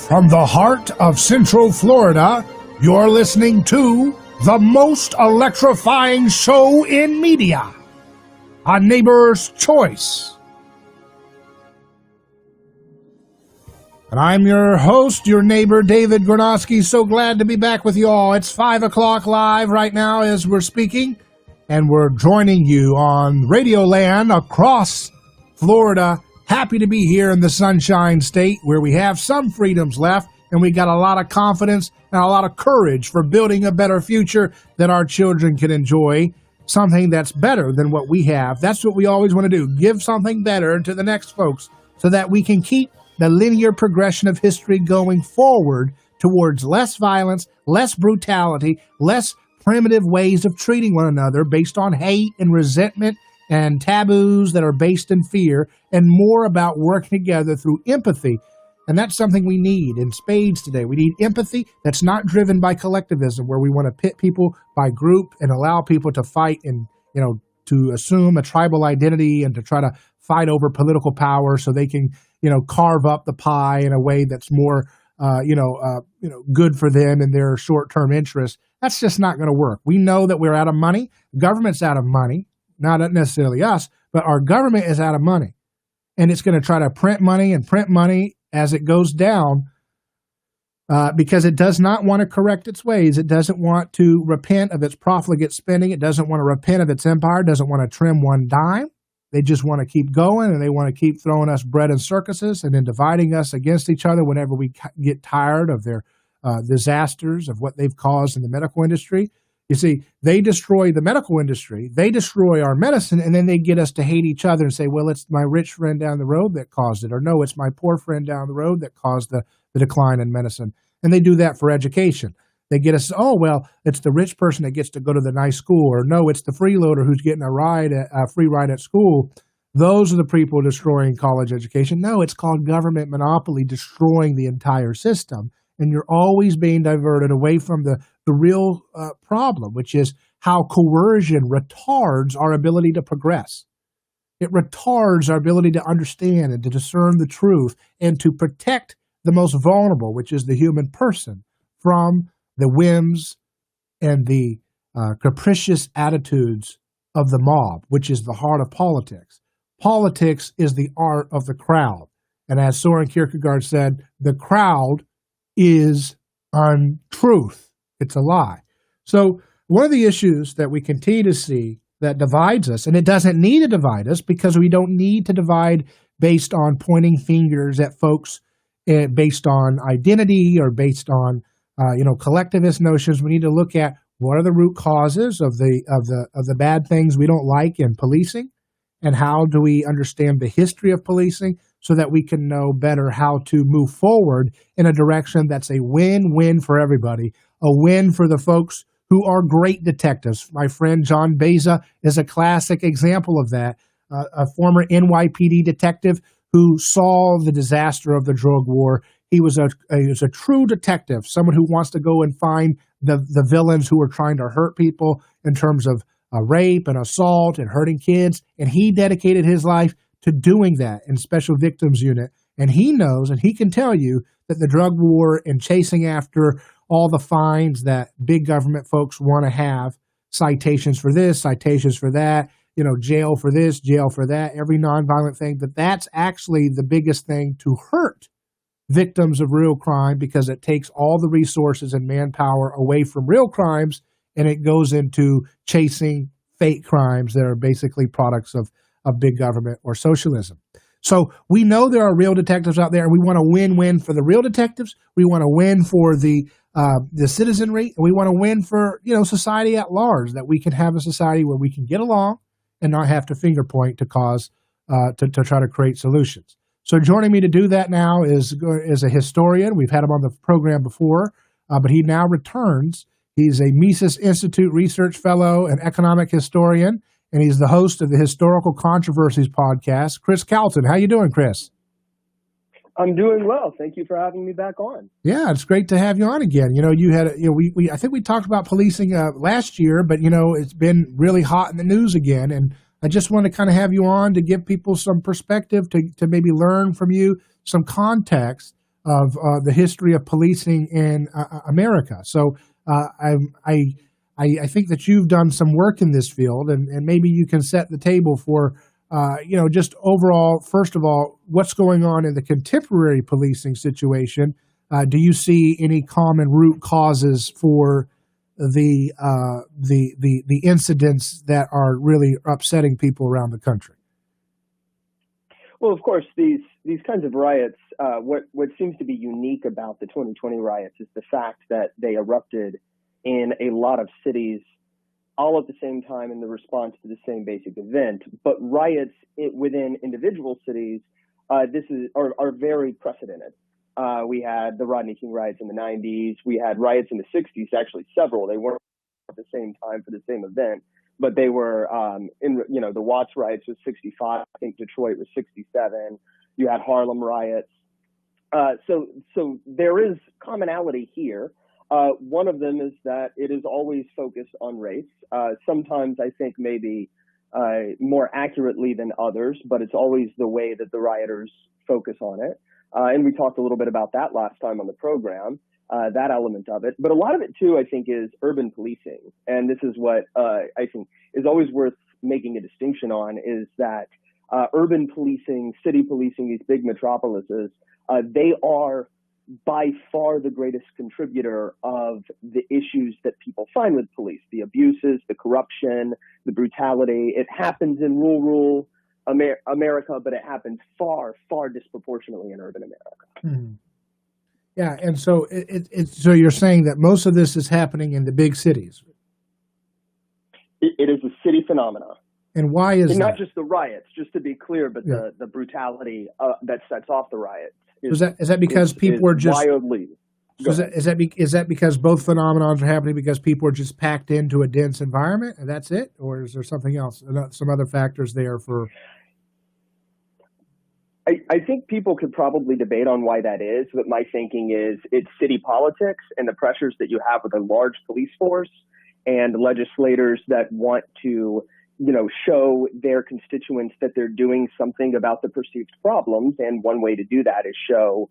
From the heart of Central Florida, you're listening to the most electrifying show in media, A Neighbor's Choice. And I'm your host, your neighbor, David Gornosky. So glad to be back with you all. It's 5 o'clock live right now as we're speaking, and we're joining you on Radio Land across Florida. Happy to be here in the Sunshine State where we have some freedoms left, and we got a lot of confidence and a lot of courage for building a better future that our children can enjoy, something that's better than what we have. That's what we always want to do, give something better to the next folks so that we can keep the linear progression of history going forward towards less violence, less brutality, less primitive ways of treating one another based on hate and resentment and taboos that are based in fear, and more about working together through empathy. And that's something we need in spades today. We need empathy that's not driven by collectivism, where we want to pit people by group and allow people to fight and, to assume a tribal identity and to try to fight over political power so they can, carve up the pie in a way that's more, good for them and their short-term interests. That's just not going to work. We know that we're out of money. Government's out of money. Not necessarily us, but our government is out of money. And it's going to try to print money as it goes down because it does not want to correct its ways. It doesn't want to repent of its profligate spending. It doesn't want to repent of its empire. It doesn't want to trim one dime. They just want to keep going, and they want to keep throwing us bread and circuses and then dividing us against each other whenever we get tired of their disasters of what they've caused in the medical industry. You see, they destroy the medical industry, they destroy our medicine, and then they get us to hate each other and say, well, it's my rich friend down the road that caused it, or no, it's my poor friend down the road that caused the decline in medicine. And they do that for education. They get us, oh, well, it's the rich person that gets to go to the nice school, or no, it's the freeloader who's getting a free ride at school. Those are the people destroying college education. No, it's called government monopoly destroying the entire system. And you're always being diverted away from the real problem, which is how coercion retards our ability to progress. It retards our ability to understand and to discern the truth and to protect the most vulnerable, which is the human person, from the whims and the capricious attitudes of the mob, which is the heart of politics. Politics is the art of the crowd. And as Soren Kierkegaard said, the crowd is untruth. It's a lie. So one of the issues that we continue to see that divides us, and it doesn't need to divide us because we don't need to divide based on pointing fingers at folks based on identity or based on collectivist notions. We need to look at what are the root causes of the bad things we don't like in policing, and how do we understand the history of policing so that we can know better how to move forward in a direction that's a win-win for everybody, a win for the folks who are great detectives. My friend John Beza is a classic example of that, a former NYPD detective who saw the disaster of the drug war. He was a true detective, someone who wants to go and find the villains who are trying to hurt people in terms of rape and assault and hurting kids. And he dedicated his life to doing that in Special Victims Unit. And he knows, and he can tell you, that the drug war and chasing after all the fines that big government folks want to have, citations for this, citations for that, jail for this, jail for that, every nonviolent thing, that's actually the biggest thing to hurt victims of real crime, because it takes all the resources and manpower away from real crimes, and it goes into chasing fake crimes that are basically products of big government or socialism. So we know there are real detectives out there, and we want to win-win for the real detectives. We want to win for the citizenry, and we want to win for society at large, that we can have a society where we can get along and not have to finger point to cause to try to create solutions. So joining me to do that now is a historian. We've had him on the program before, but he now returns. He's a Mises Institute Research Fellow and economic historian, and he's the host of the Historical Controversies podcast. Chris Calton, how you doing, Chris? I'm doing well. Thank you for having me back on. Yeah, it's great to have you on again. You had I think we talked about policing last year, but it's been really hot in the news again, and I just want to kind of have you on to give people some perspective to maybe learn from you some context of the history of policing in America. So I think that you've done some work in this field, and maybe you can set the table for, just overall, first of all, what's going on in the contemporary policing situation. Do you see any common root causes for the incidents that are really upsetting people around the country? Well, of course, these kinds of riots, what seems to be unique about the 2020 riots is the fact that they erupted in a lot of cities all at the same time in the response to the same basic event. But riots within individual cities, are very precedented. We had the Rodney King riots in the 90s. We had riots in the 60s, actually several. They weren't at the same time for the same event, but they were the Watts riots was 65. I think Detroit was 67. You had Harlem riots. So there is commonality here. One of them is that it is always focused on race. Sometimes I think maybe more accurately than others, but it's always the way that the rioters focus on it. And we talked a little bit about that last time on the program, that element of it. But a lot of it, too, I think, is urban policing. And this is what I think is always worth making a distinction on, is that urban policing, city policing, these big metropolises, they are by far the greatest contributor of the issues that people find with police, the abuses, the corruption, the brutality. It happens in rural America, but it happens far, far disproportionately in urban America. Mm-hmm. Yeah, and so so you're saying that most of this is happening in the big cities. It is a city phenomena. And why is and that? Not just the riots, just to be clear, but the brutality that sets off the riots. Is that because people are just wildly? Is that because both phenomenons are happening because people are just packed into a dense environment and that's it, or is there something else, some other factors there for? I think people could probably debate on why that is, but my thinking is it's city politics and the pressures that you have with a large police force and legislators that want to, show their constituents that they're doing something about the perceived problems. And one way to do that is show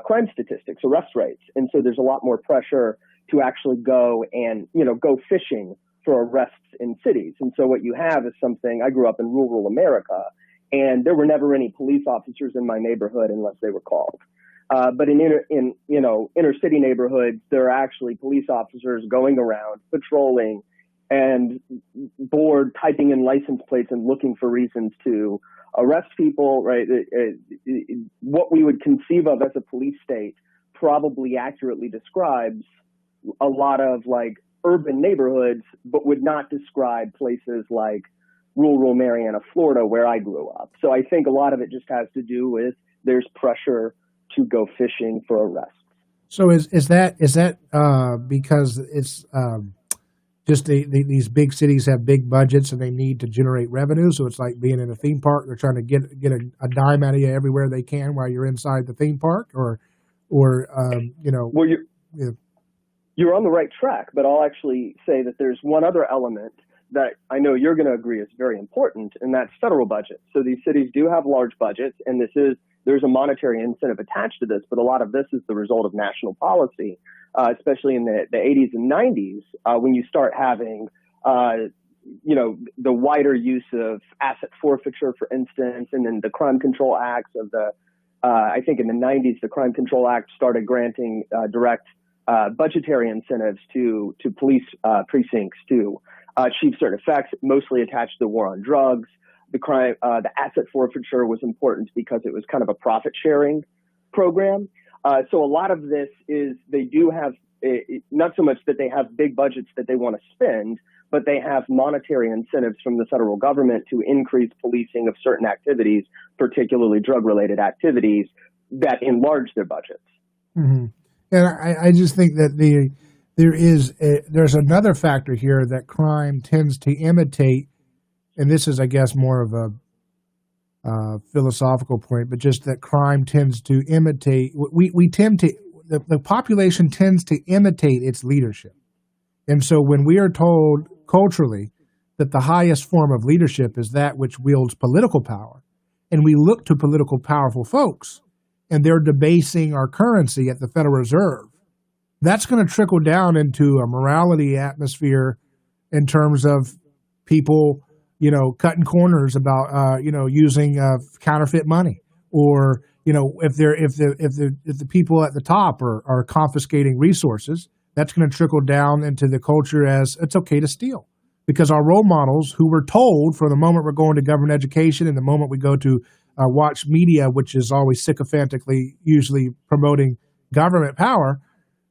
crime statistics, arrest rates. And so there's a lot more pressure to actually go and, go fishing for arrests in cities. And so what you have is something, I grew up in rural America, and there were never any police officers in my neighborhood unless they were called. But in inner city neighborhoods, there are actually police officers going around patrolling and bored, typing in license plates and looking for reasons to arrest people, right? What we would conceive of as a police state probably accurately describes a lot of urban neighborhoods, but would not describe places like rural Marianna, Florida, where I grew up. So I think a lot of it just has to do with there's pressure to go fishing for arrests. So is that because it's just these big cities have big budgets and they need to generate revenue? So it's like being in a theme park; they're trying to get a dime out of you everywhere they can while you're inside the theme park, or Well, you're on the right track, but I'll actually say that there's one other element that I know you're going to agree is very important, and that's federal budgets. So these cities do have large budgets, and there's a monetary incentive attached to this, but a lot of this is the result of national policy, especially in the 80s and 90s, when you start having, the wider use of asset forfeiture, for instance, and then the Crime Control Acts of I think in the 90s, the Crime Control Act started granting direct budgetary incentives to police precincts to achieve certain effects, mostly attached to the war on drugs. The asset forfeiture was important because it was kind of a profit sharing program. So a lot of this is they do have not so much that they have big budgets that they want to spend, but they have monetary incentives from the federal government to increase policing of certain activities, particularly drug-related activities, that enlarge their budgets. Mm-hmm. And I just think that there's another factor here that crime tends to imitate, and this is, I guess, more of a philosophical point, but just that crime tends to imitate. The population tends to imitate its leadership. And so when we are told culturally that the highest form of leadership is that which wields political power, and we look to political powerful folks, and they're debasing our currency at the Federal Reserve. That's going to trickle down into a morality atmosphere in terms of people, cutting corners about, using counterfeit money, or if the people at the top are confiscating resources, that's going to trickle down into the culture as it's okay to steal. Because our role models, who were told from the moment we're going to government education and the moment we go to watch media, which is always sycophantically usually promoting government power,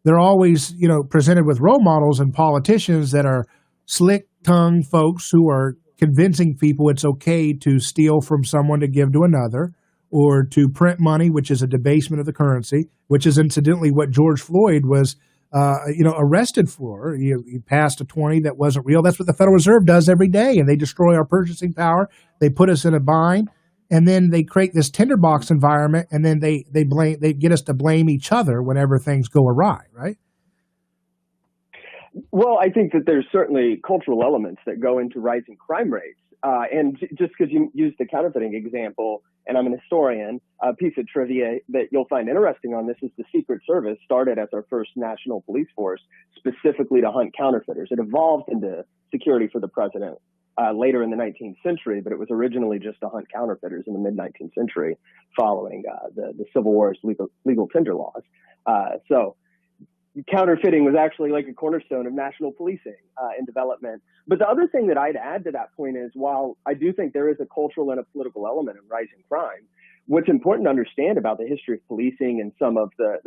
they're always, presented with role models and politicians that are slick-tongued folks who are convincing people it's okay to steal from someone to give to another, or to print money, which is a debasement of the currency, which is incidentally what George Floyd was arrested for. He passed a 20 that wasn't real. That's what the Federal Reserve does every day, and they destroy our purchasing power. They put us in a bind, and then they create this tinderbox environment, and then they get us to blame each other whenever things go awry, right? Well, I think that there's certainly cultural elements that go into rising crime rates. And just because you used the counterfeiting example, and I'm an historian, a piece of trivia that you'll find interesting on this is the Secret Service started as our first national police force specifically to hunt counterfeiters. It evolved into security for the president later in the 19th century, but it was originally just to hunt counterfeiters in the mid-19th century following the Civil War's legal tender laws. So counterfeiting was actually like a cornerstone of national policing in development. But the other thing that I'd add to that point is, while I do think there is a cultural and a political element in rising crime, what's important to understand about the history of policing and some of the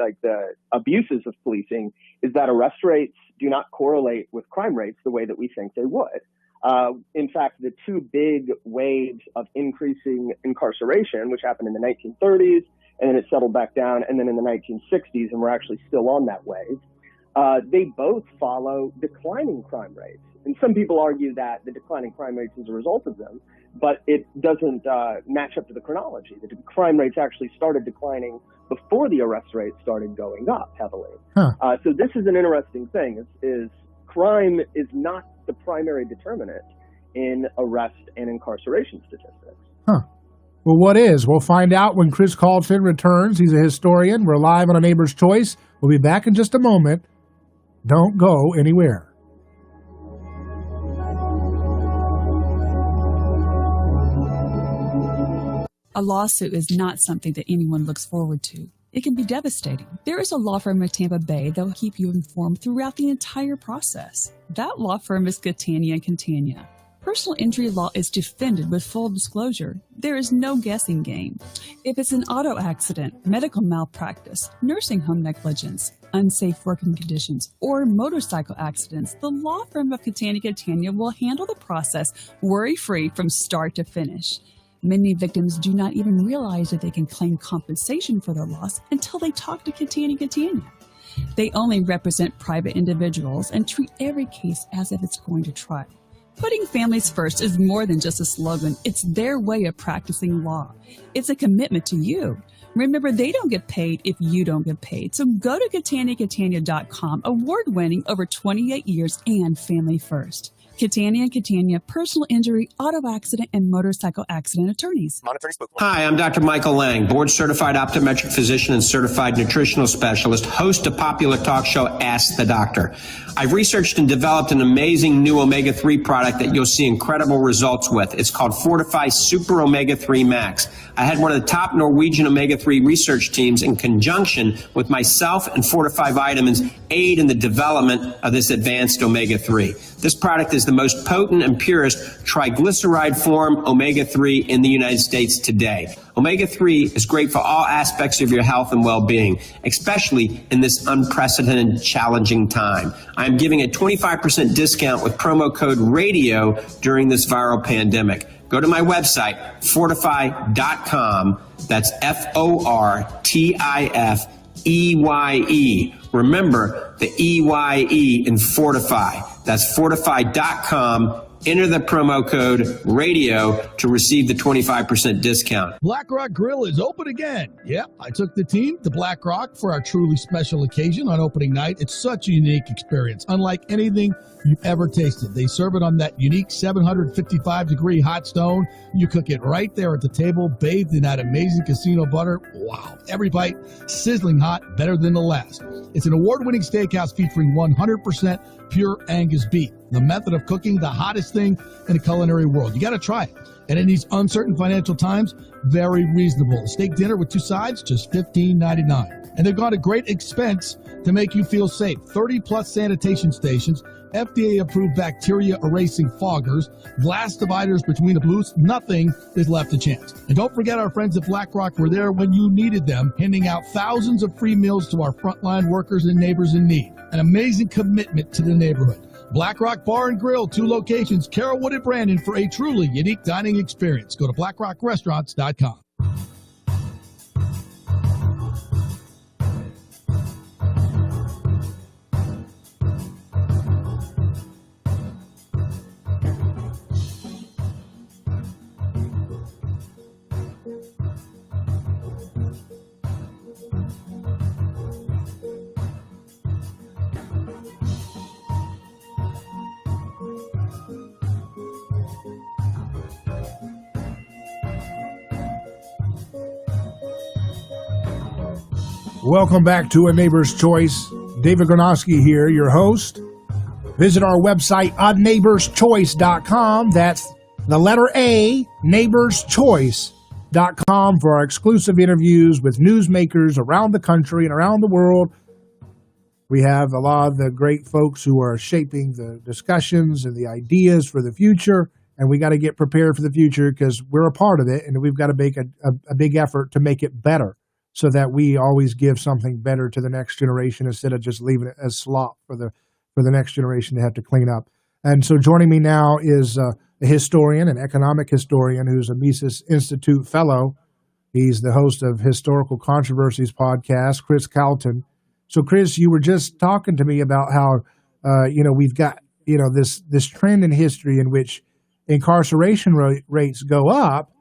abuses of policing is that arrest rates do not correlate with crime rates the way that we think they would. In fact, the two big waves of increasing incarceration, which happened in the 1930s, and then it settled back down, and then in the 1960s, and we're actually still on that wave, they both follow declining crime rates. And some people argue that the declining crime rates is a result of them, but it doesn't match up to the chronology. The crime rates actually started declining before the arrest rates started going up heavily. So this is an interesting thing, is crime is not the primary determinant in arrest and incarceration statistics. Well, what is? We'll find out when Chris Calton returns. He's a historian. We're live on A Neighbor's Choice. We'll be back in just a moment. Don't go anywhere. A lawsuit is not something that anyone looks forward to. It can be devastating. There is a law firm in Tampa Bay that will keep you informed throughout the entire process. That law firm is Catania & Catania. Personal injury law is defended with full disclosure. There is no guessing game. If it's an auto accident, medical malpractice, nursing home negligence, unsafe working conditions, or motorcycle accidents, the law firm of Catania & Catania will handle the process worry-free from start to finish. Many victims do not even realize that they can claim compensation for their loss until they talk to Catania & Catania. They only represent private individuals and treat every case as if it's going to trial. Putting families first is more than just a slogan. It's their way of practicing law. It's a commitment to you. Remember, they don't get paid if you don't get paid. So go to CataniaCatania.com, award-winning over 28 years and family first. Catania & Catania, personal injury, auto accident, and motorcycle accident attorneys. Hi, I'm Dr. Michael Lang, board-certified optometric physician and certified nutritional specialist, host of popular talk show Ask the Doctor. I've researched and developed an amazing new omega-3 product that you'll see incredible results with. It's called Fortify Super Omega-3 Max. I had one of the top Norwegian omega-3 research teams in conjunction with myself and Fortify Vitamins aid in the development of this advanced omega-3. This product is the most potent and purest triglyceride form omega-3 in the United States today. Omega-3 is great for all aspects of your health and well-being, especially in this unprecedented, challenging time. I'm giving a 25% discount with promo code RADIO during this viral pandemic. Go to my website, fortify.com. That's FORTIFEYE. Remember the EYE in Fortify. That's fortify.com, Enter the promo code RADIO to receive the 25% discount. Black Rock Grill is open again. Yep, I took the team to Black Rock for our truly special occasion on opening night. It's such a unique experience, unlike anything you've ever tasted. They serve it on that unique 755-degree hot stone. You cook it right there at the table, bathed in that amazing casino butter. Wow, every bite sizzling hot, better than the last. It's an award-winning steakhouse featuring 100% pure Angus beef, the method of cooking the hottest thing in the culinary world. You got to try it. And in these uncertain financial times, very reasonable. Steak dinner with 2 sides, just $15.99. And they've gone to great expense to make you feel safe. 30-plus sanitation stations, FDA-approved bacteria-erasing foggers, glass dividers between the booths. Nothing is left to chance. And don't forget our friends at Black Rock were there when you needed them, handing out thousands of free meals to our frontline workers and neighbors in need. An amazing commitment to the neighborhood. Black Rock Bar and Grill, 2 locations, Carrollwood and Brandon, for a truly unique dining experience. Go to blackrockrestaurants.com. Welcome back to A Neighbor's Choice. David Gornosky here, your host. Visit our website, aneighborschoice.com. That's the letter A, neighborschoice.com, for our exclusive interviews with newsmakers around the country and around the world. We have a lot of the great folks who are shaping the discussions and the ideas for the future, and we got to get prepared for the future because we're a part of it, and we've got to make a big effort to make it better, so that we always give something better to the next generation instead of just leaving it as slop for the next generation to have to clean up. And so joining me now is a historian, an economic historian who's a Mises Institute fellow. He's the host of Historical Controversies podcast, Chris Calton. So Chris, you were just talking to me about how, we've got, this trend in history in which incarceration rates go up,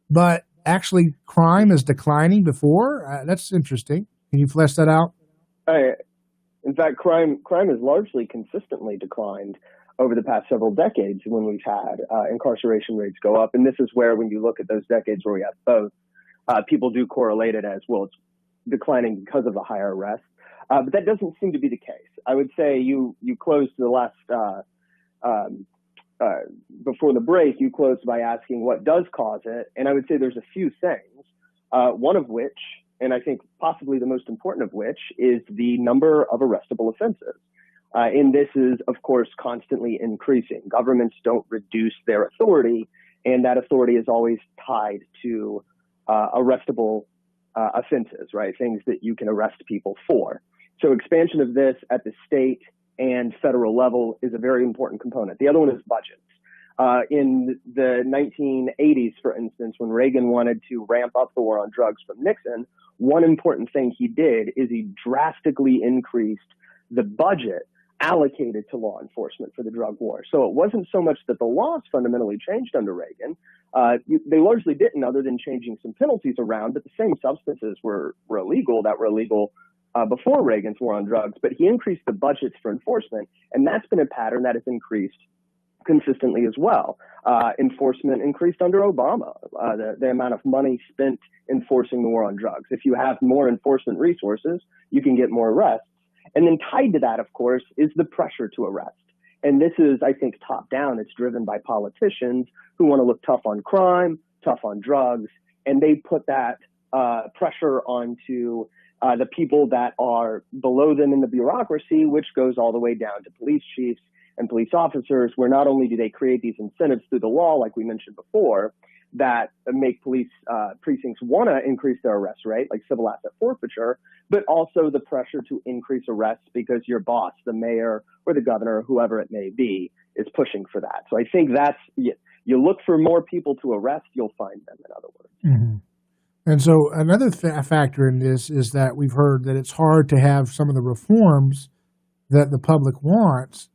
but actually crime is declining before. That's interesting. Can you flesh that out? In fact, crime has largely consistently declined over the past several decades when we've had incarceration rates go up. And this is where, when you look at those decades where we have both, people do correlate it as, well, it's declining because of the higher arrests. But that doesn't seem to be the case. I would say you closed the last before the break, you closed by asking what does cause it. And I would say there's a few things, one of which, and I think possibly the most important of which, is the number of arrestable offenses. And this is, of course, constantly increasing. Governments don't reduce their authority, and that authority is always tied to arrestable offenses, right? Things that you can arrest people for. So expansion of this at the state and federal level is a very important component. The other one is budgets. In the 1980s, for instance, when Reagan wanted to ramp up the war on drugs from Nixon, one important thing he did is he drastically increased the budget allocated to law enforcement for the drug war. So it wasn't so much that the laws fundamentally changed under Reagan. They largely didn't, other than changing some penalties around, but the same substances were illegal before Reagan's war on drugs, but he increased the budgets for enforcement, and that's been a pattern that has increased consistently as well. Enforcement increased under Obama, the amount of money spent enforcing the war on drugs. If you have more enforcement resources, you can get more arrests. And then tied to that, of course, is the pressure to arrest. And this is, I think, top down. It's driven by politicians who want to look tough on crime, tough on drugs, and they put that pressure onto the people that are below them in the bureaucracy, which goes all the way down to police chiefs and police officers, where not only do they create these incentives through the law, like we mentioned before, that make police precincts want to increase their arrest rate, like civil asset forfeiture, but also the pressure to increase arrests because your boss, the mayor or the governor, whoever it may be, is pushing for that. So I think that's, you look for more people to arrest, you'll find them, in other words. Mm-hmm. And so another factor in this is that we've heard that it's hard to have some of the reforms that the public wants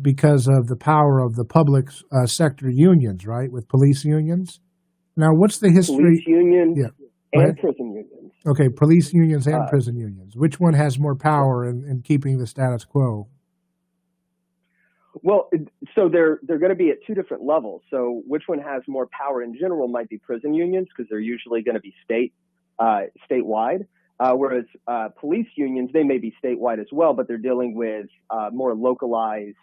because of the power of the public sector unions, right, with police unions. Now, what's the history? Police unions Yeah. and prison unions. Okay, police unions and prison unions. Which one has more power in keeping the status quo? Well, so they're going to be at two different levels. So which one has more power in general might be prison unions, because they're usually going to be statewide. Whereas police unions, they may be statewide as well, but they're dealing with more localized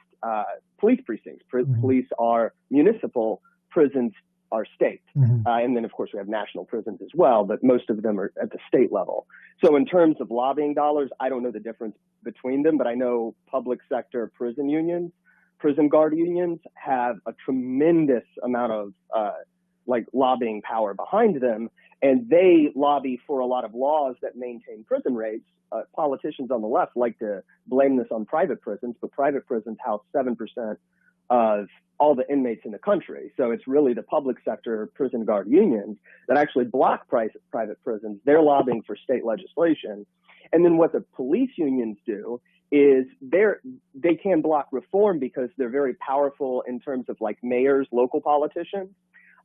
police precincts. Police are municipal, prisons are state. And then, of course, we have national prisons as well, but most of them are at the state level. So in terms of lobbying dollars, I don't know the difference between them, but I know public sector prison unions, prison guard unions have a tremendous amount of lobbying power behind them, and they lobby for a lot of laws that maintain prison rates. Politicians on the left like to blame this on private prisons, but private prisons house 7% of all the inmates in the country. So it's really the public sector prison guard unions that actually block private prisons. They're lobbying for state legislation. And then what the police unions do is they can block reform because they're very powerful in terms of like mayors, local politicians.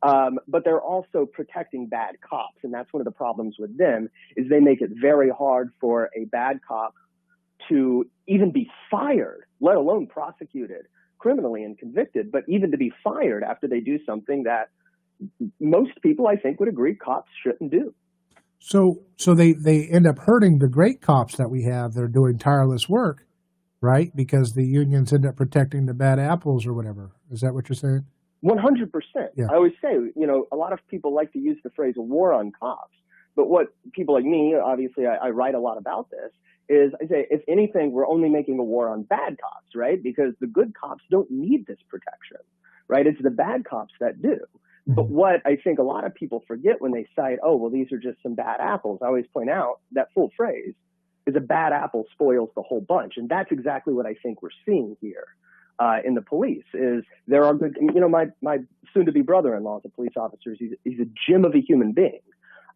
But they're also protecting bad cops. And that's one of the problems with them is they make it very hard for a bad cop to even be fired, let alone prosecuted criminally and convicted, but even to be fired after they do something that most people, I think, would agree cops shouldn't do. So they end up hurting the great cops that we have that are doing tireless work, right? Because the unions end up protecting the bad apples or whatever. Is that what you're saying? 100%. Yeah. I always say, a lot of people like to use the phrase a war on cops. But what people like me, obviously I write a lot about this, is I say, if anything, we're only making a war on bad cops, right? Because the good cops don't need this protection, right? It's the bad cops that do. But what I think a lot of people forget when they cite, oh, well, these are just some bad apples. I always point out that full phrase is a bad apple spoils the whole bunch. And that's exactly what I think we're seeing here in the police is there are good, my soon-to-be brother-in-law is a police officer. He's a gem of a human being,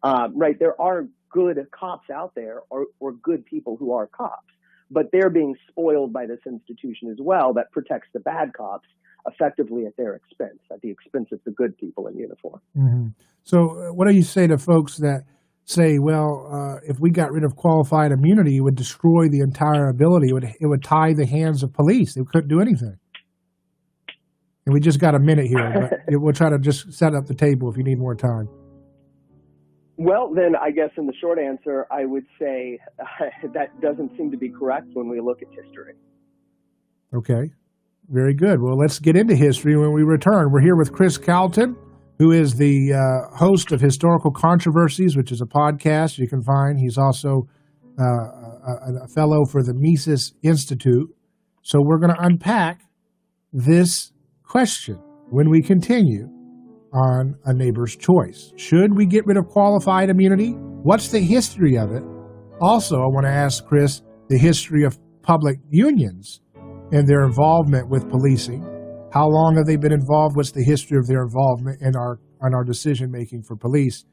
right? There are good cops out there or good people who are cops, but they're being spoiled by this institution as well that protects the bad cops effectively at their expense, at the expense of the good people in uniform. So what do you say to folks that say, well, if we got rid of qualified immunity, it would destroy the entire ability. It would tie the hands of police. They couldn't do anything. And we just got a minute here, but we'll try to just set up the table if you need more time. Well, then I guess in the short answer, I would say that doesn't seem to be correct when we look at history. Okay. Very good. Well, let's get into history when we return. We're here with Chris Calton, who is the host of Historical Controversies, which is a podcast you can find. He's also a fellow for the Mises Institute. So we're going to unpack this question when we continue on A Neighbor's Choice. Should we get rid of qualified immunity? What's the history of it? Also, I want to ask Chris the history of public unions and their involvement with policing. How long have they been involved? What's the history of their involvement in our decision-making for police?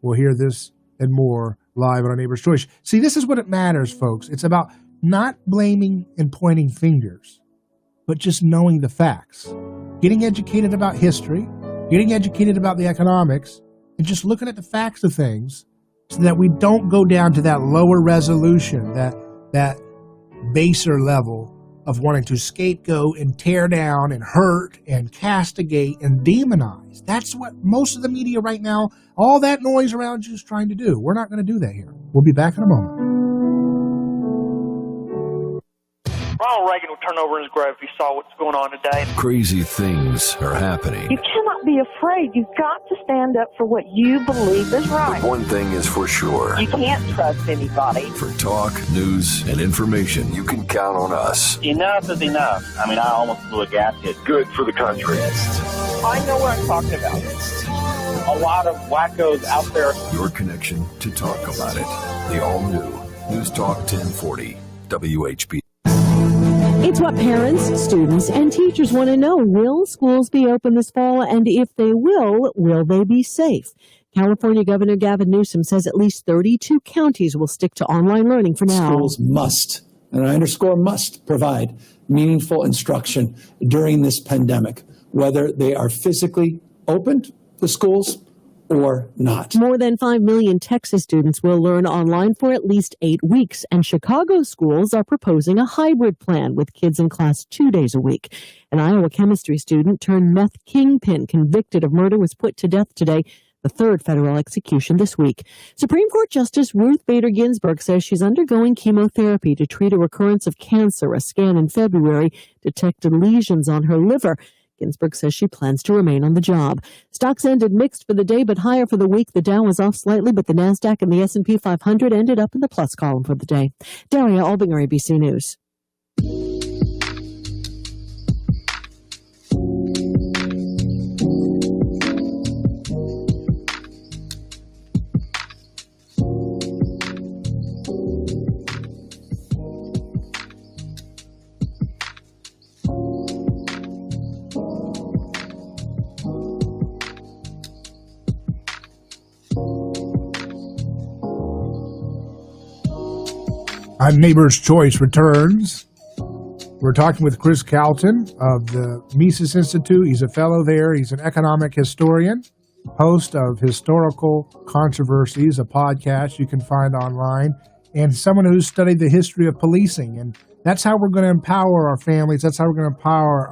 We'll hear this and more live on A Neighbor's Choice. See, this is what it matters, folks. It's about not blaming and pointing fingers, but just knowing the facts. Getting educated about history, getting educated about the economics, and just looking at the facts of things so that we don't go down to that lower resolution, that baser level of wanting to scapegoat and tear down and hurt and castigate and demonize. That's what most of the media right now, all that noise around you is trying to do. We're not going to do that here. We'll be back in a moment. Ronald Reagan would turn over in his grave if he saw what's going on today. Crazy things are happening. You cannot be afraid. You've got to stand up for what you believe is right. But one thing is for sure. You can't trust anybody. For talk, news, and information, you can count on us. Enough is enough. I mean, I almost blew a gasket. Good for the country. I know what I'm talking about. A lot of wackos out there. Your connection to talk about it. The all-new News Talk 1040 WHP. It's what parents, students, and teachers want to know. Will schools be open this fall? And if they will they be safe? California Governor Gavin Newsom says at least 32 counties will stick to online learning for now. Schools must and I underscore must, provide meaningful instruction during this pandemic, whether they are physically opened, the schools, or not. More than 5 million Texas students will learn online for at least 8 weeks, and Chicago schools are proposing a hybrid plan with kids in class 2 days a week. An Iowa chemistry student turned meth kingpin convicted of murder was put to death today, the third federal execution this week. Supreme Court Justice Ruth Bader Ginsburg says she's undergoing chemotherapy to treat a recurrence of cancer. A scan in February detected lesions on her liver. Ginsburg says she plans to remain on the job. Stocks ended mixed for the day, but higher for the week. The Dow was off slightly, but the NASDAQ and the S&P 500 ended up in the plus column for the day. Daria Albinger, ABC News. Neighbor's Choice returns. We're talking with Chris Calton of the Mises Institute. He's a fellow there. He's an economic historian, host of Historical Controversies, a podcast you can find online, and someone who's studied the history of policing. And that's how we're going to empower our families. That's how we're going to empower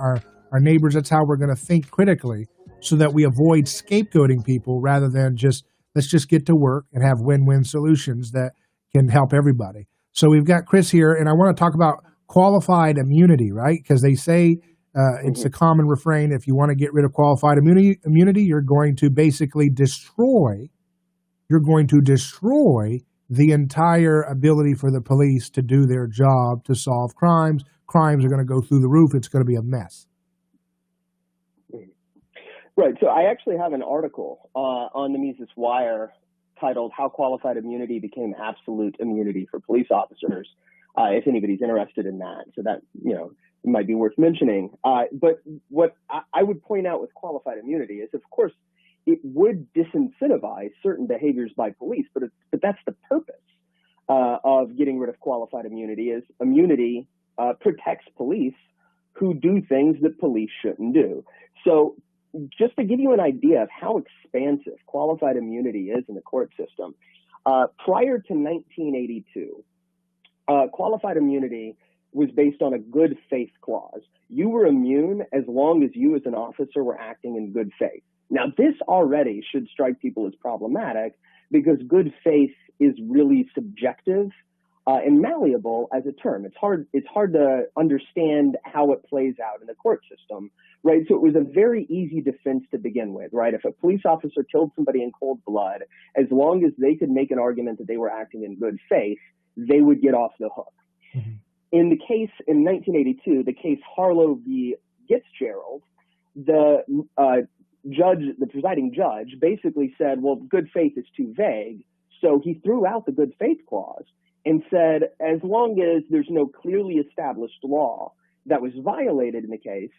our neighbors. That's how we're going to think critically so that we avoid scapegoating people rather than just, let's just get to work and have win-win solutions that can help everybody. So we've got Chris here, and I want to talk about qualified immunity, right? Because they say it's a common refrain, if you want to get rid of qualified immunity, you're going to basically destroy the entire ability for the police to do their job, to solve crimes. Crimes are going to go through the roof. It's going to be a mess. Right. So I actually have an article on the Mises Wire titled "How Qualified Immunity Became Absolute Immunity for Police Officers," if anybody's interested in that. So that, it might be worth mentioning. But what I would point out with qualified immunity is, of course, it would disincentivize certain behaviors by police, but that's the purpose of getting rid of qualified immunity. Is immunity protects police who do things that police shouldn't do. So just to give you an idea of how expansive qualified immunity is in the court system, prior to 1982, qualified immunity was based on a good faith clause. You were immune as long as you as an officer were acting in good faith. Now, this already should strike people as problematic because good faith is really subjective and malleable as a term. It's hard to understand how it plays out in the court system, right? So it was a very easy defense to begin with, right? If a police officer killed somebody in cold blood, as long as they could make an argument that they were acting in good faith, they would get off the hook. Mm-hmm. In the case in 1982, the case Harlow v. Fitzgerald, the presiding judge basically said, well, good faith is too vague. So he threw out the good faith clause and said, as long as there's no clearly established law that was violated in the case,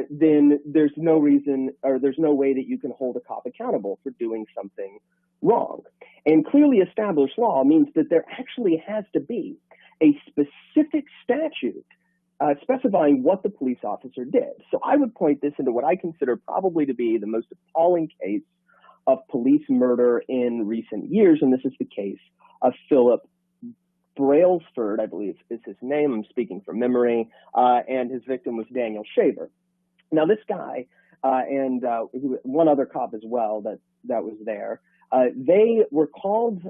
then there's no reason or there's no way that you can hold a cop accountable for doing something wrong. And clearly established law means that there actually has to be a specific statute specifying what the police officer did. So I would point this into what I consider probably to be the most appalling case of police murder in recent years, and this is the case of Philip Brailsford, I believe is his name. I'm speaking from memory, and his victim was Daniel Shaver. Now, this guy and one other cop as well that was there, they were called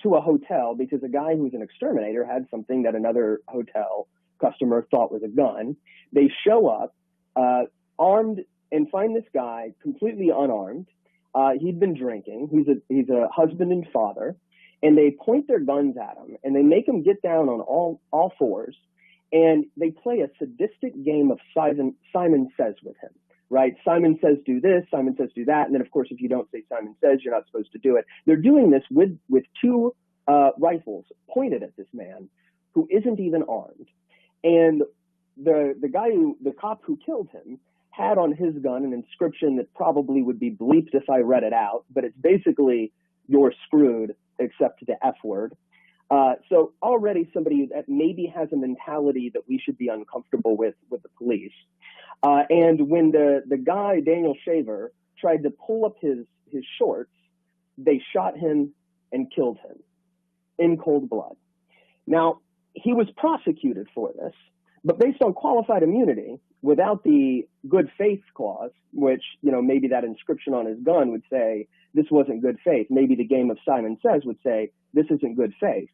to a hotel because a guy who was an exterminator had something that another hotel customer thought was a gun. They show up armed and find this guy completely unarmed. He'd been drinking. He's a husband and father. And they point their guns at him, and they make him get down on all fours, and they play a sadistic game of Simon Says with him, right? Simon says do this, Simon says do that, and then, of course, if you don't say Simon Says, you're not supposed to do it. They're doing this with two rifles pointed at this man who isn't even armed. And the cop who killed him had on his gun an inscription that probably would be bleeped if I read it out, but it's basically, "You're screwed," except the F word. So already somebody that maybe has a mentality that we should be uncomfortable with the police. And when the guy, Daniel Shaver, tried to pull up his shorts, they shot him and killed him in cold blood. Now, he was prosecuted for this, but based on qualified immunity, without the good faith clause, which, maybe that inscription on his gun would say this wasn't good faith. Maybe the game of Simon Says would say this isn't good faith.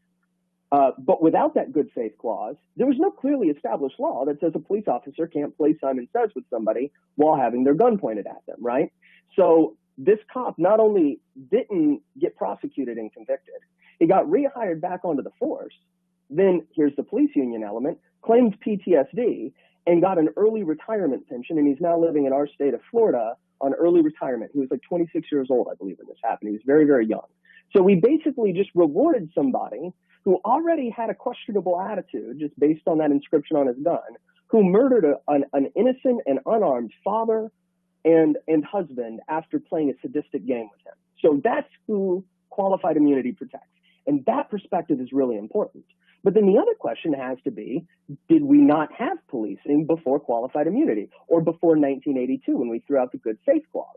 But without that good faith clause, there was no clearly established law that says a police officer can't play Simon Says with somebody while having their gun pointed at them, right? So this cop not only didn't get prosecuted and convicted, he got rehired back onto the force. Then here's the police union element, claimed PTSD and got an early retirement pension. And he's now living in our state of Florida on early retirement. He was like 26 years old, I believe, when this happened. He was very, very young. So we basically just rewarded somebody who already had a questionable attitude just based on that inscription on his gun, who murdered an innocent and unarmed father and husband after playing a sadistic game with him. So that's who qualified immunity protects. And that perspective is really important. But then the other question has to be, did we not have policing before qualified immunity or before 1982 when we threw out the good faith clause?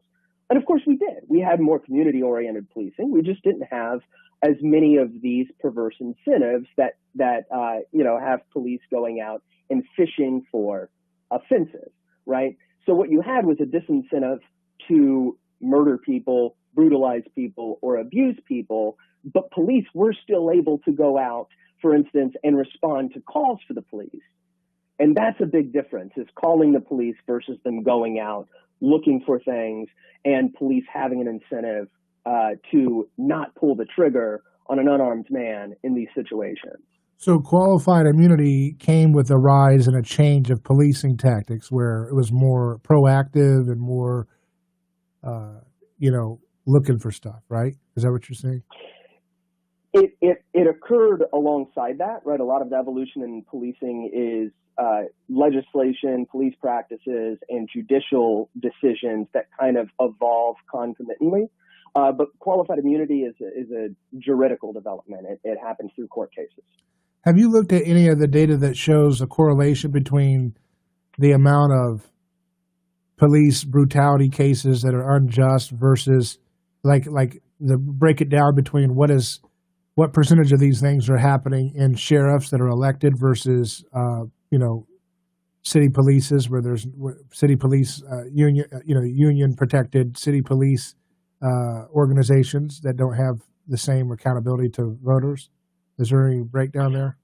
And of course we did. We had more community-oriented policing. We just didn't have as many of these perverse incentives that have police going out and fishing for offenses, right? So what you had was a disincentive to murder people, brutalize people, or abuse people, but police were still able to go out, for instance, and respond to calls for the police. And that's a big difference, is calling the police versus them going out, looking for things, and police having an incentive to not pull the trigger on an unarmed man in these situations. So qualified immunity came with a rise and a change of policing tactics where it was more proactive and more, looking for stuff, right? Is that what you're saying? It occurred alongside that, right? A lot of the evolution in policing is legislation, police practices, and judicial decisions that kind of evolve concomitantly. But qualified immunity is a juridical development. It happens through court cases. Have you looked at any of the data that shows a correlation between the amount of police brutality cases that are unjust versus break it down between what percentage of these things are happening in sheriffs that are elected versus city polices where there's city police union protected city police organizations that don't have the same accountability to voters? Is there any breakdown there?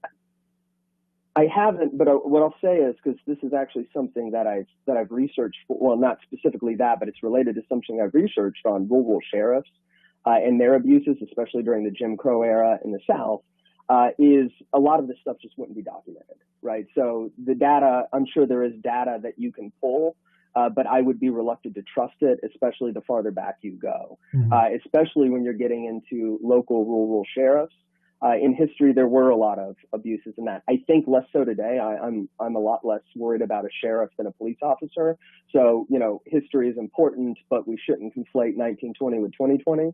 I haven't, but what I'll say is, because this is actually something that I've researched for, well, not specifically that, but it's related to something I've researched on rural sheriffs and their abuses, especially during the Jim Crow era in the South, is a lot of this stuff just wouldn't be documented, right? So the data, I'm sure there is data that you can pull, but I would be reluctant to trust it, especially the farther back you go, especially when you're getting into local rural sheriffs. In history, there were a lot of abuses in that. I think less so today. I'm a lot less worried about a sheriff than a police officer. So, history is important, but we shouldn't conflate 1920 with 2020.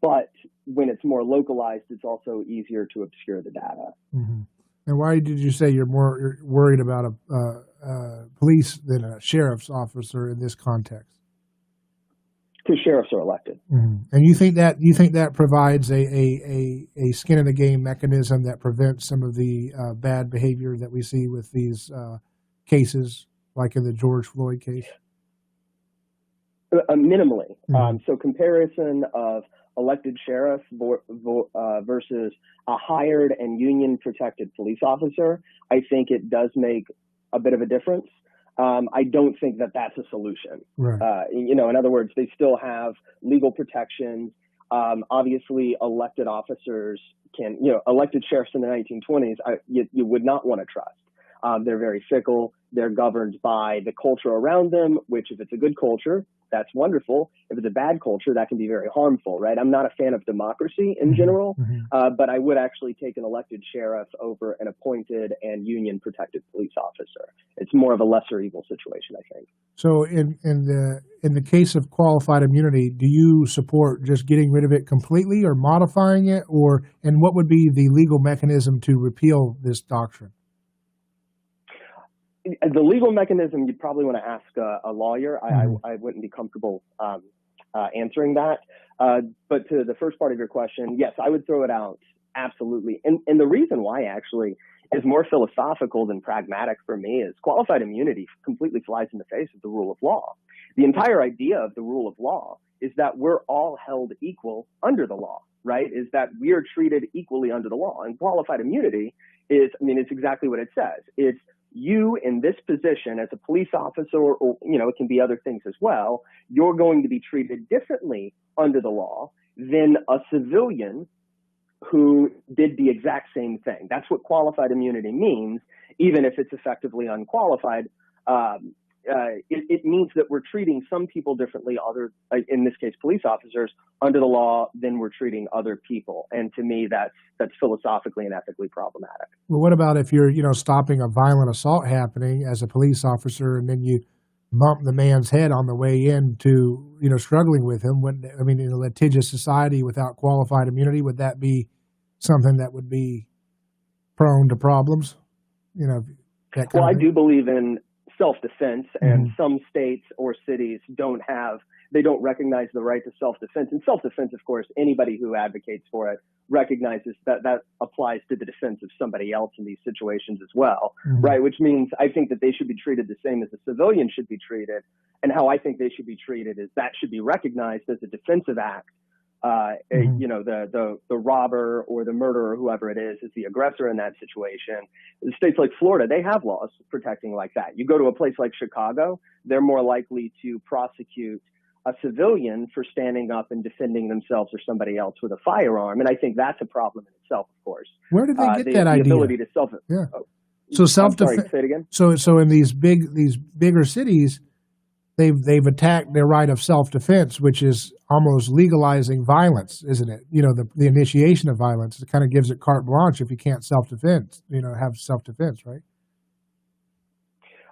But when it's more localized, it's also easier to obscure the data. Mm-hmm. And why did you say you're more worried about a police than a sheriff's officer in this context? Because sheriffs are elected. Mm-hmm. And you think that provides a skin in the game mechanism that prevents some of the bad behavior that we see with these cases, like in the George Floyd case? Minimally. Mm-hmm. So comparison of elected sheriff versus a hired and union protected police officer, I think it does make a bit of a difference. I don't think that that's a solution. Right. In other words, they still have legal protections. Obviously, elected officers elected sheriffs in the 1920s, you would not want to trust. They're very fickle. They're governed by the culture around them, which if it's a good culture, that's wonderful. If it's a bad culture, that can be very harmful, right? I'm not a fan of democracy in general, but I would actually take an elected sheriff over an appointed and union protected police officer. It's more of a lesser evil situation, I think. So in the case of qualified immunity, do you support just getting rid of it completely or modifying it, and what would be the legal mechanism to repeal this doctrine? The legal mechanism, you'd probably want to ask a lawyer. I wouldn't be comfortable answering that. But to the first part of your question, yes, I would throw it out. Absolutely. And the reason why actually is more philosophical than pragmatic for me is qualified immunity completely flies in the face of the rule of law. The entire idea of the rule of law is that we're all held equal under the law, right? Is that we are treated equally under the law. And qualified immunity is, it's exactly what it says. It's you in this position as a police officer, or it can be other things as well, you're going to be treated differently under the law than a civilian who did the exact same thing. That's what qualified immunity means, even if it's effectively unqualified. It means that we're treating some people differently, in this case, police officers, under the law than we're treating other people. And to me, that's philosophically and ethically problematic. Well, what about if you're, stopping a violent assault happening as a police officer, and then you bump the man's head on the way in to, struggling with him? In a litigious society without qualified immunity, would that be something that would be prone to problems? I do believe in self-defense, and some states or cities don't recognize the right to self-defense. And self-defense, of course, anybody who advocates for it recognizes that applies to the defense of somebody else in these situations as well, right? Which means I think that they should be treated the same as a civilian should be treated. And how I think they should be treated is that should be recognized as a defensive act. The robber or the murderer, whoever it is the aggressor in that situation. In states like Florida, they have laws protecting like that. You go to a place like Chicago, they're more likely to prosecute a civilian for standing up and defending themselves or somebody else with a firearm. And I think that's a problem in itself, of course. Where did they get that idea? The ability to So self-defense. Say it again. So in these bigger cities, they've attacked their right of self-defense, which is almost legalizing violence, isn't it? The initiation of violence. It kind of gives it carte blanche if you can't self-defense, have self-defense, right?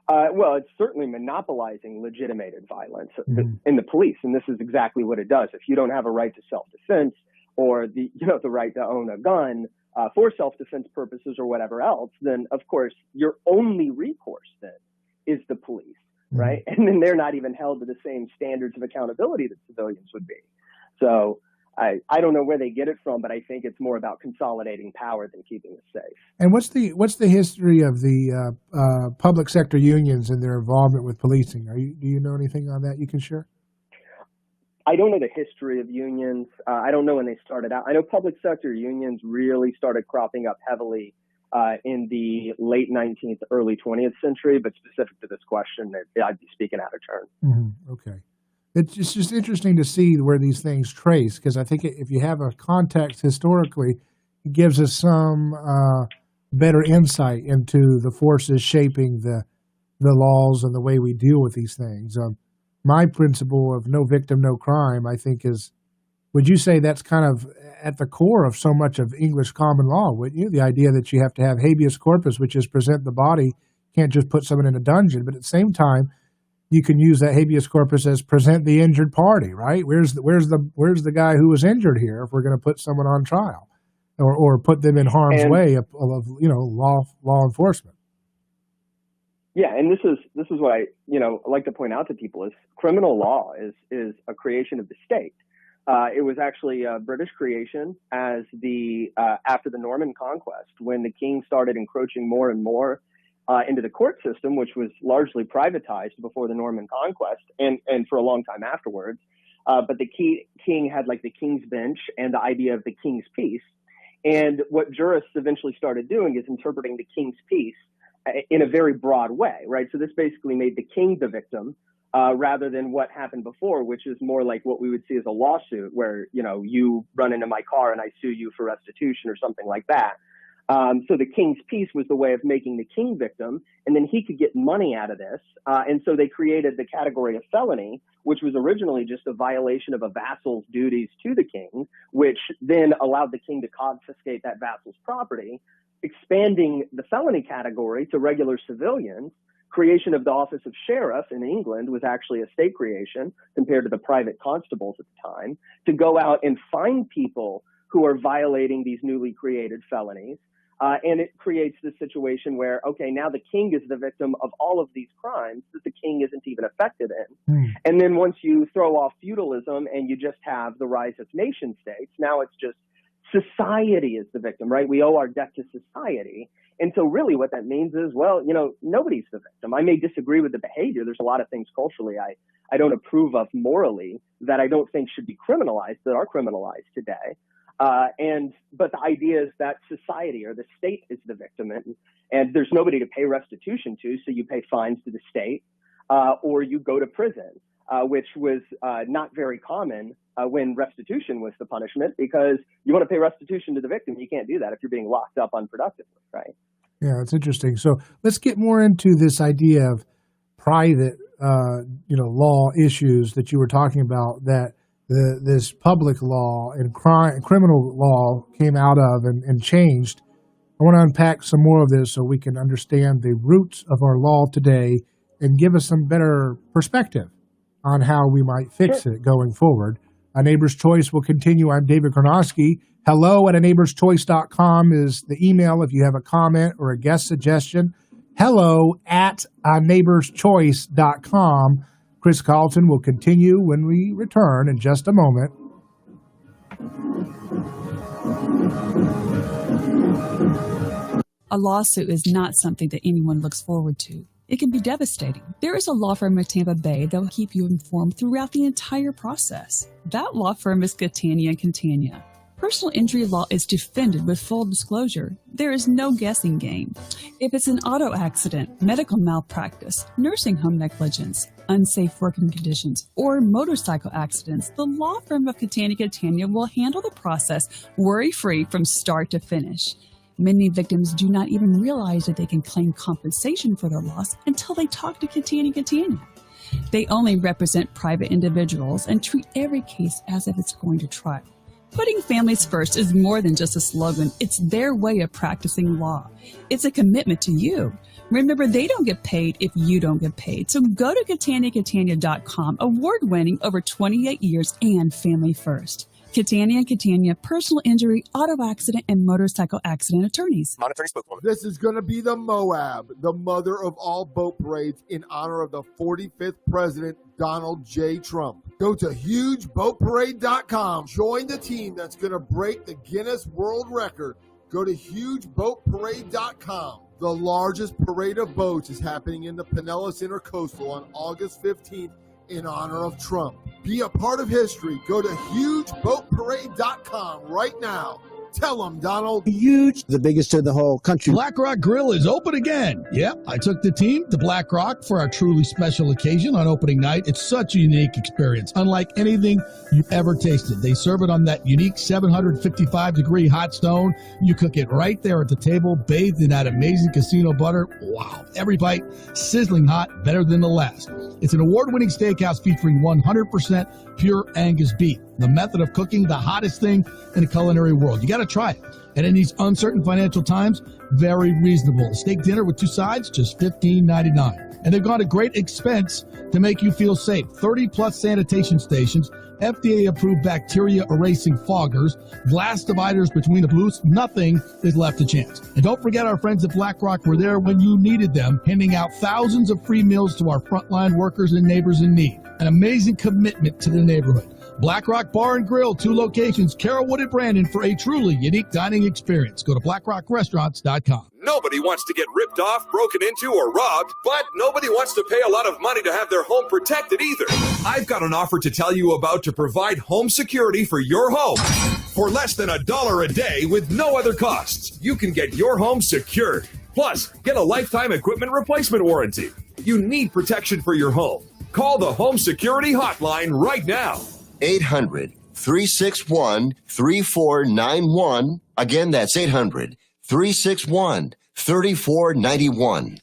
Well, it's certainly monopolizing legitimated violence in the police, and this is exactly what it does. If you don't have a right to self-defense or the right to own a gun for self-defense purposes or whatever else, then of course your only recourse then is the police. Right. And then they're not even held to the same standards of accountability that civilians would be. So I don't know where they get it from, but I think it's more about consolidating power than keeping it safe. And what's the history of the public sector unions and their involvement with policing? Do you know anything on that you can share? I don't know the history of unions. I don't know when they started out. I know public sector unions really started cropping up heavily in the late 19th, early 20th century, but specific to this question, I'd be speaking out of turn. Okay. It's just interesting to see where these things trace, because I think if you have a context historically, it gives us some better insight into the forces shaping the laws and the way we deal with these things. My principle of no victim, no crime, I think would you say that's kind of at the core of so much of English common law, wouldn't you? The idea that you have to have habeas corpus, which is present the body, can't just put someone in a dungeon, but at the same time, you can use that habeas corpus as present the injured party, right? Where's the guy who was injured here if we're going to put someone on trial or put them in harm's way of law enforcement? Yeah, and this is what I like to point out to people is criminal law is a creation of the state. It was actually a British creation as after the Norman conquest, when the king started encroaching more and more into the court system, which was largely privatized before the Norman conquest and for a long time afterwards. But the king had like the king's bench and the idea of the king's peace. And what jurists eventually started doing is interpreting the king's peace in a very broad way, right? So this basically made the king the victim rather than what happened before, which is more like what we would see as a lawsuit where, you run into my car and I sue you for restitution or something like that. So the king's peace was the way of making the king victim, and then he could get money out of this. And so they created the category of felony, which was originally just a violation of a vassal's duties to the king, which then allowed the king to confiscate that vassal's property, expanding the felony category to regular civilians. Creation of the office of sheriff in England was actually a state creation compared to the private constables at the time, to go out and find people who are violating these newly created felonies. And it creates this situation where, okay, now the king is the victim of all of these crimes that the king isn't even affected in. And then once you throw off feudalism and you just have the rise of nation states, now it's just society is the victim, right? We owe our debt to society. And so really what that means is, well, you know, nobody's the victim. I may disagree with the behavior. There's a lot of things culturally I don't approve of morally that I don't think should be criminalized, that are criminalized today. But the idea is that society or the state is the victim, and there's nobody to pay restitution to, so you pay fines to the state, or you go to prison, which was not very common when restitution was the punishment, because you want to pay restitution to the victim, you can't do that if you're being locked up unproductively, right? Yeah, it's interesting. So let's get more into this idea of private, law issues that you were talking about, that this public law and criminal law came out of and changed. I want to unpack some more of this so we can understand the roots of our law today and give us some better perspective on how we might fix it going forward. A Neighbor's Choice will continue. I'm David Kornowski. hello@aneighborschoice.com is the email if you have a comment or a guest suggestion. hello@aneighborschoice.com. Chris Calton will continue when we return in just a moment. A lawsuit is not something that anyone looks forward to. It can be devastating. There is a law firm in Tampa Bay that will keep you informed throughout the entire process. That law firm is Catania & Catania. Personal injury law is defended with full disclosure. There is no guessing game. If it's an auto accident, medical malpractice, nursing home negligence, unsafe working conditions, or motorcycle accidents, the law firm of Catania & Catania will handle the process worry-free from start to finish. Many victims do not even realize that they can claim compensation for their loss until they talk to Catania & Catania. They only represent private individuals and treat every case as if it's going to trial. Putting families first is more than just a slogan. It's their way of practicing law. It's a commitment to you. Remember, they don't get paid if you don't get paid. So go to CataniaCatania.com, award-winning over 28 years and family first. Catania & Catania, personal injury, auto accident, and motorcycle accident attorneys. This is going to be the Moab, the mother of all boat parades, in honor of the 45th President, Donald J. Trump. Go to HugeBoatParade.com. Join the team that's going to break the Guinness World Record. Go to HugeBoatParade.com. The largest parade of boats is happening in the Pinellas Intercoastal on August 15th in honor of Trump. Be a part of history. Go to HugeBoatParade.com right now. Tell them, Donald. Huge. The biggest in the whole country. Black Rock Grill is open again. Yep, I took the team to Black Rock for our truly special occasion on opening night. It's such a unique experience, unlike anything you've ever tasted. They serve it on that unique 755-degree hot stone. You cook it right there at the table, bathed in that amazing casino butter. Wow, every bite sizzling hot, better than the last. It's an award-winning steakhouse featuring 100% pure Angus beef. The method of cooking the hottest thing in the culinary world. You got to try it. And in these uncertain financial times, very reasonable. Steak dinner with 2 sides, just $15.99. And they've got a great expense to make you feel safe. 30-plus sanitation stations, FDA-approved bacteria-erasing foggers, glass dividers between the booths. Nothing is left to chance. And don't forget our friends at Black Rock were there when you needed them, handing out thousands of free meals to our frontline workers and neighbors in need. An amazing commitment to the neighborhood. Black Rock Bar and Grill, 2 locations, Carrollwood and Brandon, for a truly unique dining experience. Go to blackrockrestaurants.com. Nobody wants to get ripped off, broken into, or robbed, but nobody wants to pay a lot of money to have their home protected either. I've got an offer to tell you about to provide home security for your home. For less than $1 a day with no other costs, you can get your home secured. Plus, get a lifetime equipment replacement warranty. You need protection for your home. Call the Home Security Hotline right now. 800-361-3491. Again, that's 800 361-3491.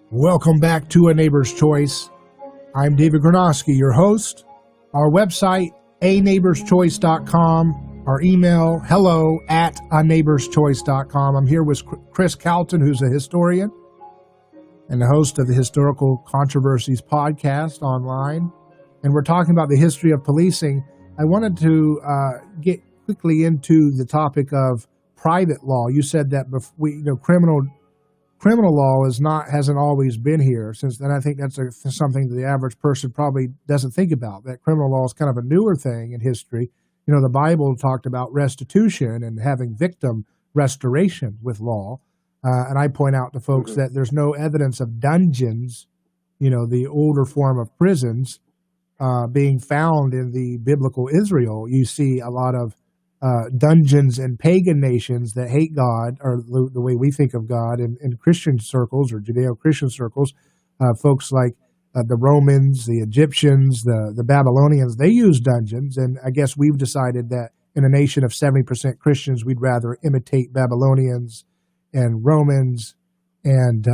Welcome back to A Neighbor's Choice. I'm David Gronowski, your host. Our website, aneighborschoice.com. Our email, hello@aneighborschoice.com. I'm here with Chris Calton, who's a historian and the host of the Historical Controversies podcast online. And we're talking about the history of policing. I wanted to get quickly into the topic of private law. You said that criminal law hasn't always been here since then. I think that's something that the average person probably doesn't think about, that criminal law is kind of a newer thing in history. You know, the Bible talked about restitution and having victim restoration with law. And I point out to folks that there's no evidence of dungeons, you know, the older form of prisons, being found in the biblical Israel. You see a lot of dungeons in pagan nations that hate God, or the way we think of God in Christian circles or Judeo-Christian circles. Folks like the Romans, the Egyptians, the Babylonians, they use dungeons. And I guess we've decided that in a nation of 70% Christians, we'd rather imitate Babylonians and Romans and,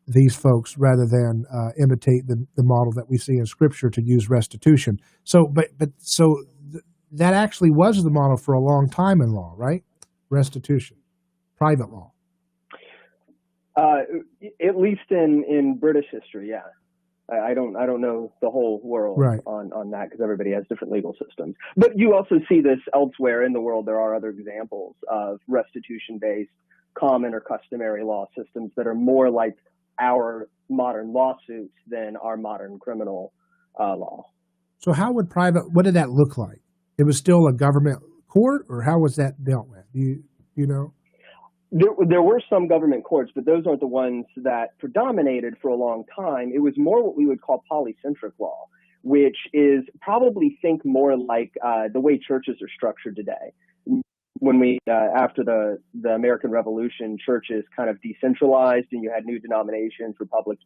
these folks rather than imitate the model that we see in Scripture to use restitution. So that actually was the model for a long time in law, right? Restitution, private law. At least in British history, yeah. I don't know the whole world on that because everybody has different legal systems. But you also see this elsewhere in the world. There are other examples of restitution-based common or customary law systems that are more like our modern lawsuits than our modern criminal law. So what did that look like? It was still a government court, or how was that dealt with? Do you know? There were some government courts, but those aren't the ones that predominated for a long time. It was more what we would call polycentric law, which is probably think more like the way churches are structured today. When after the American Revolution, churches kind of decentralized and you had new denominations, Republicans,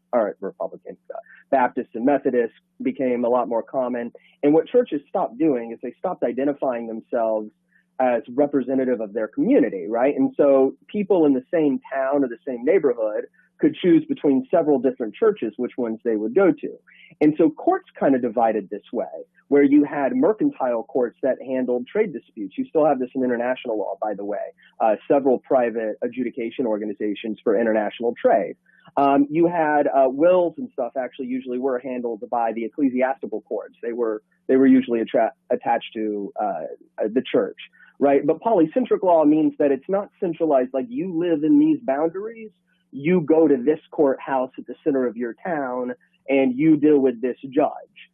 Baptists and Methodists became a lot more common. And what churches stopped doing is they stopped identifying themselves as representative of their community, right? And so people in the same town or the same neighborhood could choose between several different churches which ones they would go to. And so courts kind of divided this way, where you had mercantile courts that handled trade disputes. You still have this in international law, by the way, several private adjudication organizations for international trade. You had wills and stuff actually usually were handled by the ecclesiastical courts. They were usually attached to the church, right? But polycentric law means that it's not centralized, like you live in these boundaries, you go to this courthouse at the center of your town and you deal with this judge.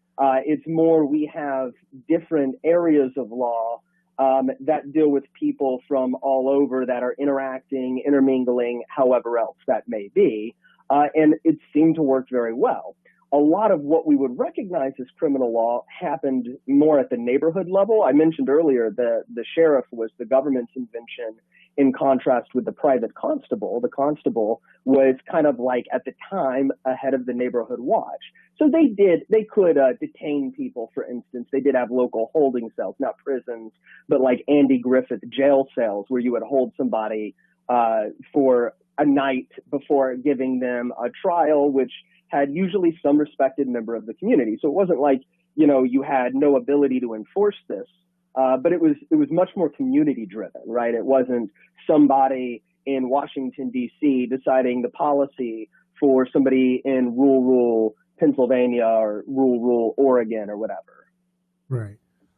It's more we have different areas of law that deal with people from all over that are interacting, intermingling, however else that may be. And it seemed to work very well. A lot of what we would recognize as criminal law happened more at the neighborhood level. I mentioned earlier the sheriff was the government's invention in contrast with the private constable. The constable was kind of like, at the time, ahead of the neighborhood watch. So they could detain people, for instance. They did have local holding cells, not prisons, but like Andy Griffith jail cells where you would hold somebody for a night before giving them a trial, which had usually some respected member of the community. So it wasn't like, you had no ability to enforce this. But it was much more community driven, right? It wasn't somebody in Washington, D.C. deciding the policy for somebody in rural Pennsylvania or rural Oregon or whatever. Right.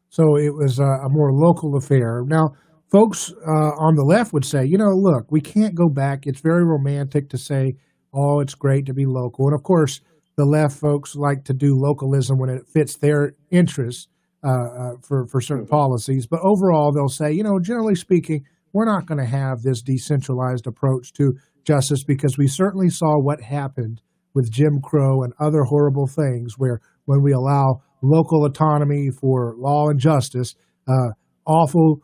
So it was a more local affair. Now, folks on the left would say, look, we can't go back. It's very romantic to say, oh, it's great to be local. And of course, the left folks like to do localism when it fits their interests for certain policies. But overall, they'll say, generally speaking, we're not going to have this decentralized approach to justice because we certainly saw what happened with Jim Crow and other horrible things where when we allow local autonomy for law and justice, awful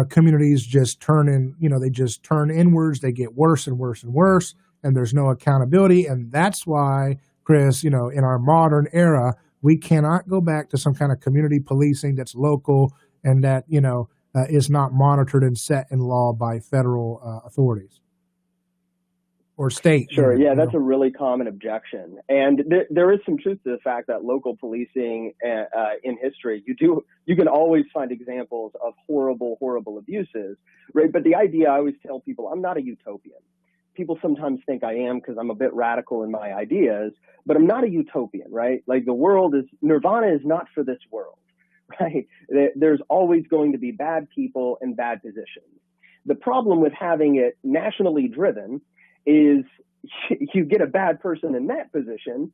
communities just they just turn inwards. They get worse and worse and worse, and there's no accountability. And that's why, Chris, in our modern era, we cannot go back to some kind of community policing that's local and that, is not monitored and set in law by federal authorities or state. Sure. Yeah, that's a really common objection. And there is some truth to the fact that local policing in history, you can always find examples of horrible, horrible abuses, right? But the idea, I always tell people, I'm not a utopian. People sometimes think I am because I'm a bit radical in my ideas, but I'm not a utopian, right? Like nirvana is not for this world, right? There's always going to be bad people and bad positions. The problem with having it nationally driven is you get a bad person in that position,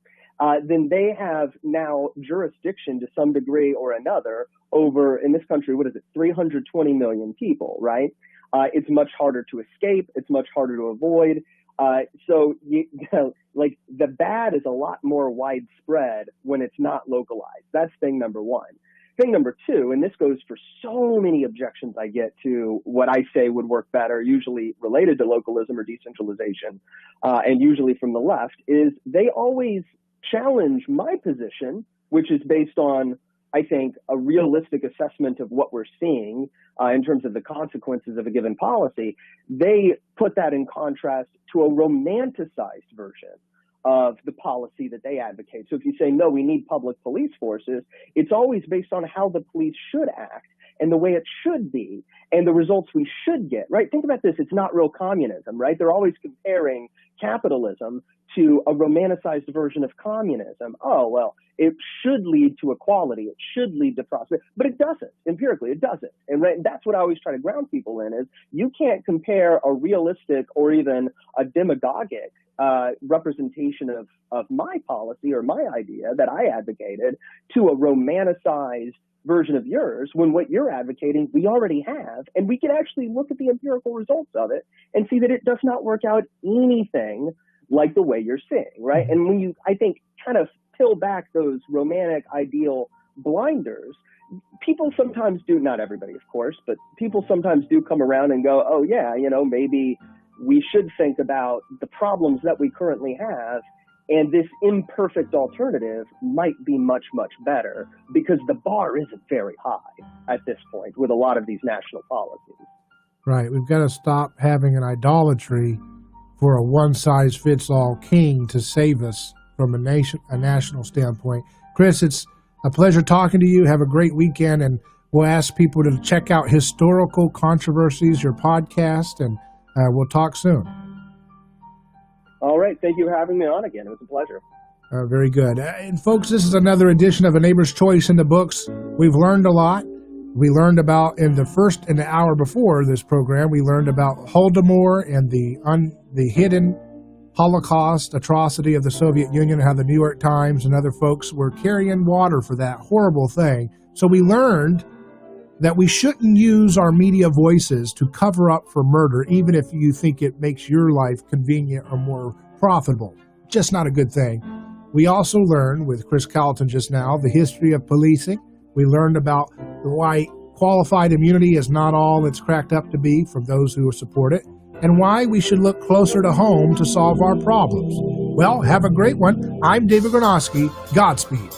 then they have now jurisdiction to some degree or another over, in this country, 320 million people, right? It's much harder to escape. It's much harder to avoid. So the bad is a lot more widespread when it's not localized. That's thing number one. Thing number two, and this goes for so many objections I get to what I say would work better, usually related to localism or decentralization, and usually from the left, is they always challenge my position, which is based on, I think, a realistic assessment of what we're seeing in terms of the consequences of a given policy. They put that in contrast to a romanticized version of the policy that they advocate. So if you say, no, we need public police forces, it's always based on how the police should act and the way it should be and the results we should get, right? Think about this. It's not real communism, right? They're always comparing capitalism to a romanticized version of communism. Oh, well, it should lead to equality. It should lead to prosperity, but it doesn't. Empirically, it doesn't. And that's what I always try to ground people in is you can't compare a realistic or even a demagogic representation of my policy or my idea that I advocated to a romanticized version of yours when what you're advocating we already have, and we can actually look at the empirical results of it and see that it does not work out anything like the way you're saying, right? And when you, I think, kind of peel back those romantic ideal blinders, people sometimes do, not everybody of course, but people sometimes do come around and go, oh yeah, maybe we should think about the problems that we currently have, and this imperfect alternative might be much, much better because the bar isn't very high at this point with a lot of these national policies. Right. We've got to stop having an idolatry for a one-size-fits-all king to save us from a national standpoint. Chris, it's a pleasure talking to you. Have a great weekend, and we'll ask people to check out Historical Controversies, your podcast, and we'll talk soon. All right. Thank you for having me on again. It was a pleasure. Very good. And folks, this is another edition of A Neighbor's Choice in the Books. We've learned a lot. We learned about, in the hour before this program, we learned about Holodomor and the hidden Holocaust atrocity of the Soviet Union, and how the New York Times and other folks were carrying water for that horrible thing. So we learned that we shouldn't use our media voices to cover up for murder, even if you think it makes your life convenient or more profitable. Just not a good thing. We also learned with Chris Calton just now the history of policing. We learned about why qualified immunity is not all it's cracked up to be from those who support it, and why we should look closer to home to solve our problems. Well, have a great one. I'm David Gronowski. Godspeed.